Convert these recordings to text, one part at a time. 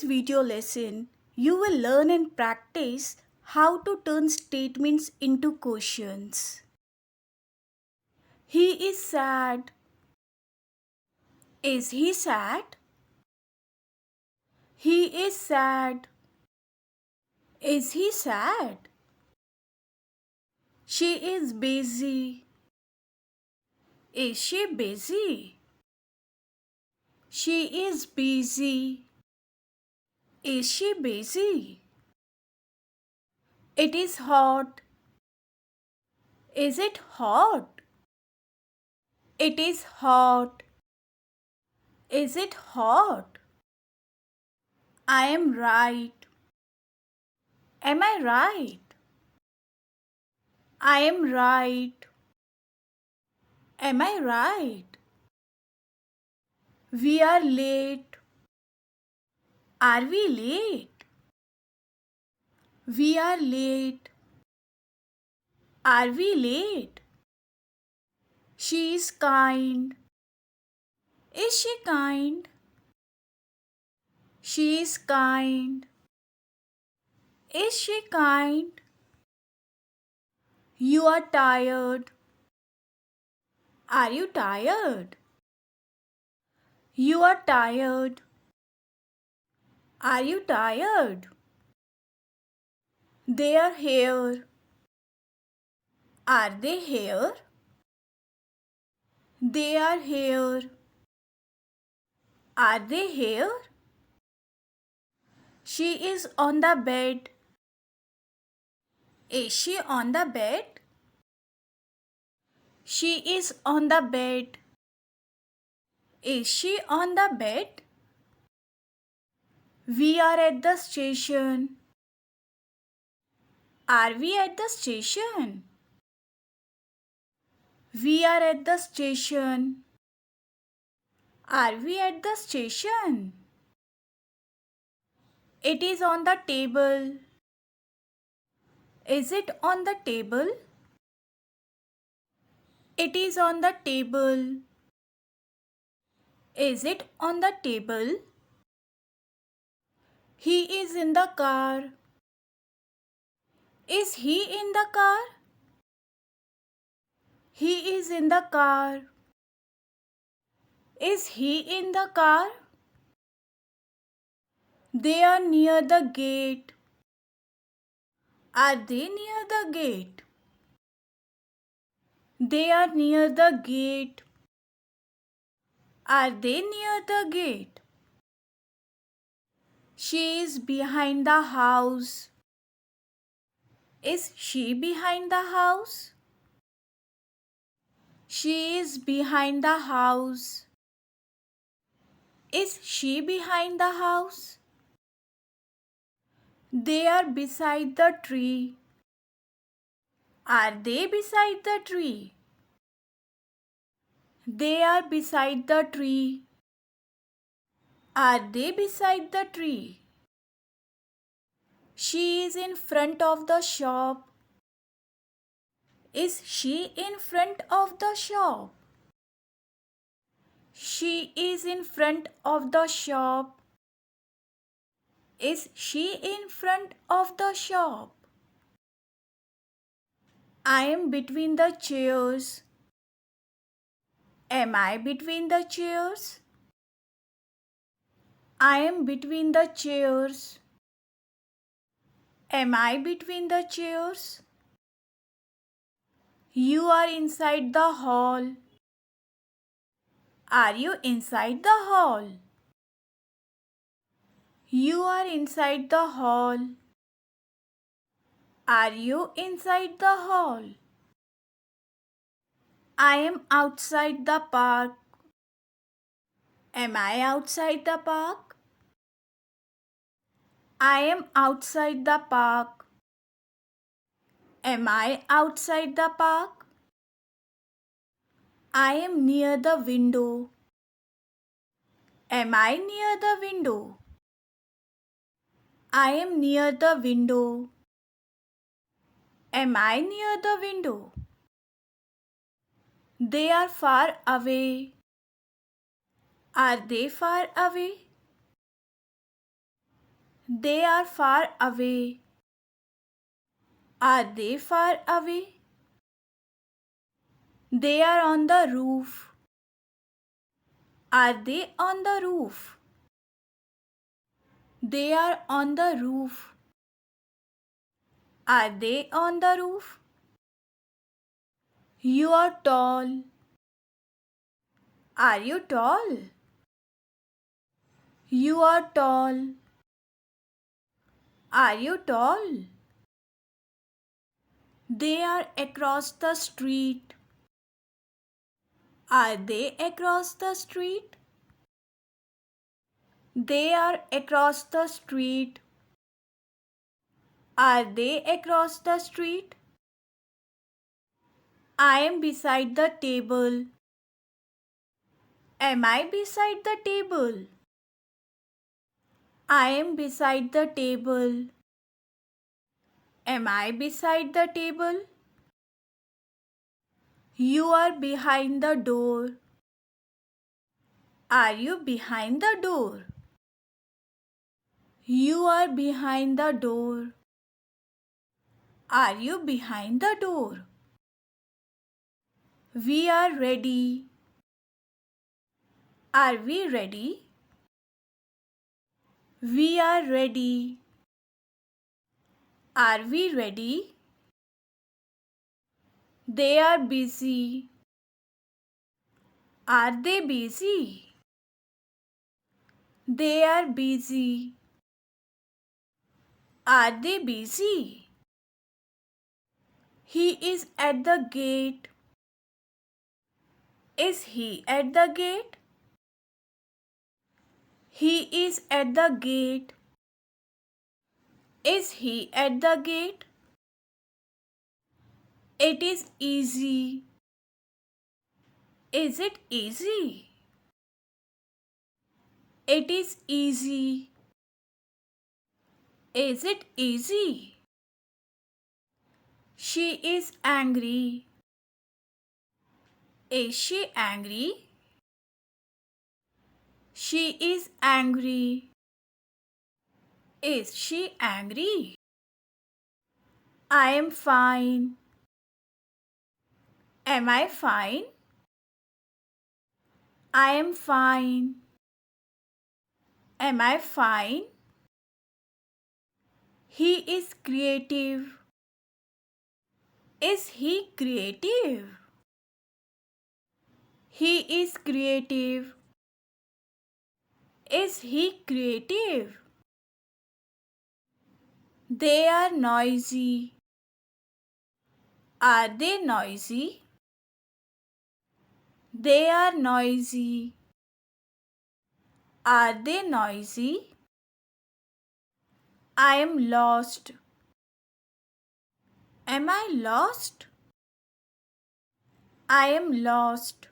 this video lesson, you will learn and practice how to turn statements into questions. He is sad. Is he sad? He is sad. Is he sad? She is busy. Is she busy? She is busy. Is she busy? It is hot. Is it hot? It is hot. Is it hot? I am right. Am I right? I am right. Am I right? We are late. Are we late? We are late. Are we late? She is kind. Is she kind? She is kind. Is she kind? You are tired. Are you tired? You are tired. Are you tired? They are here. Are they here? They are here. Are they here? She is on the bed. Is she on the bed? She is on the bed. Is she on the bed? We are at the station. Are we at the station? We are at the station. Are we at the station? It is on the table. Is it on the table? It is on the table. Is it on the table? He is in the car. Is he in the car? He is in the car. Is he in the car? They are near the gate. Are they near the gate? They are near the gate. Are they near the gate? She is behind the house. Is she behind the house? She is behind the house. Is she behind the house? They are beside the tree. Are they beside the tree? They are beside the tree. Are they beside the tree? She is in front of the shop. Is she in front of the shop? She is in front of the shop. Is she in front of the shop? I am between the chairs. Am I between the chairs? I am between the chairs. Am I between the chairs? You are inside the hall. Are you inside the hall? You are inside the hall. Are you inside the hall? I am outside the park. Am I outside the park? I am outside the park. Am I outside the park? I am near the window. Am I near the window? I am near the window. Am I near the window? They are far away. Are they far away? They are far away. Are they far away? They are on the roof. Are they on the roof? They are on the roof. Are they on the roof? You are tall. Are you tall? You are tall. Are you tall? They are across the street. Are they across the street? They are across the street. Are they across the street? I am beside the table. Am I beside the table? I am beside the table. Am I beside the table? You are behind the door. Are you behind the door? You are behind the door. Are you behind the door? We are ready. Are we ready? We are ready. Are we ready? They are busy. Are they busy? They are busy. Are they busy? He is at the gate. Is he at the gate? He is at the gate. Is he at the gate? It is easy. Is it easy? It is easy. Is it easy? She is angry. Is she angry? She is angry. Is she angry? I am fine. Am I fine? I am fine. Am I fine? He is creative. Is he creative? He is creative. Is he creative? They are noisy. Are they noisy? They are noisy. Are they noisy? I am lost. Am I lost? I am lost.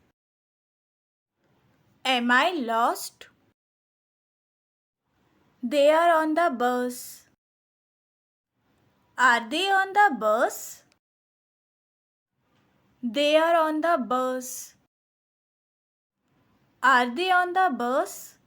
Am I lost? They are on the bus. Are they on the bus? They are on the bus. Are they on the bus?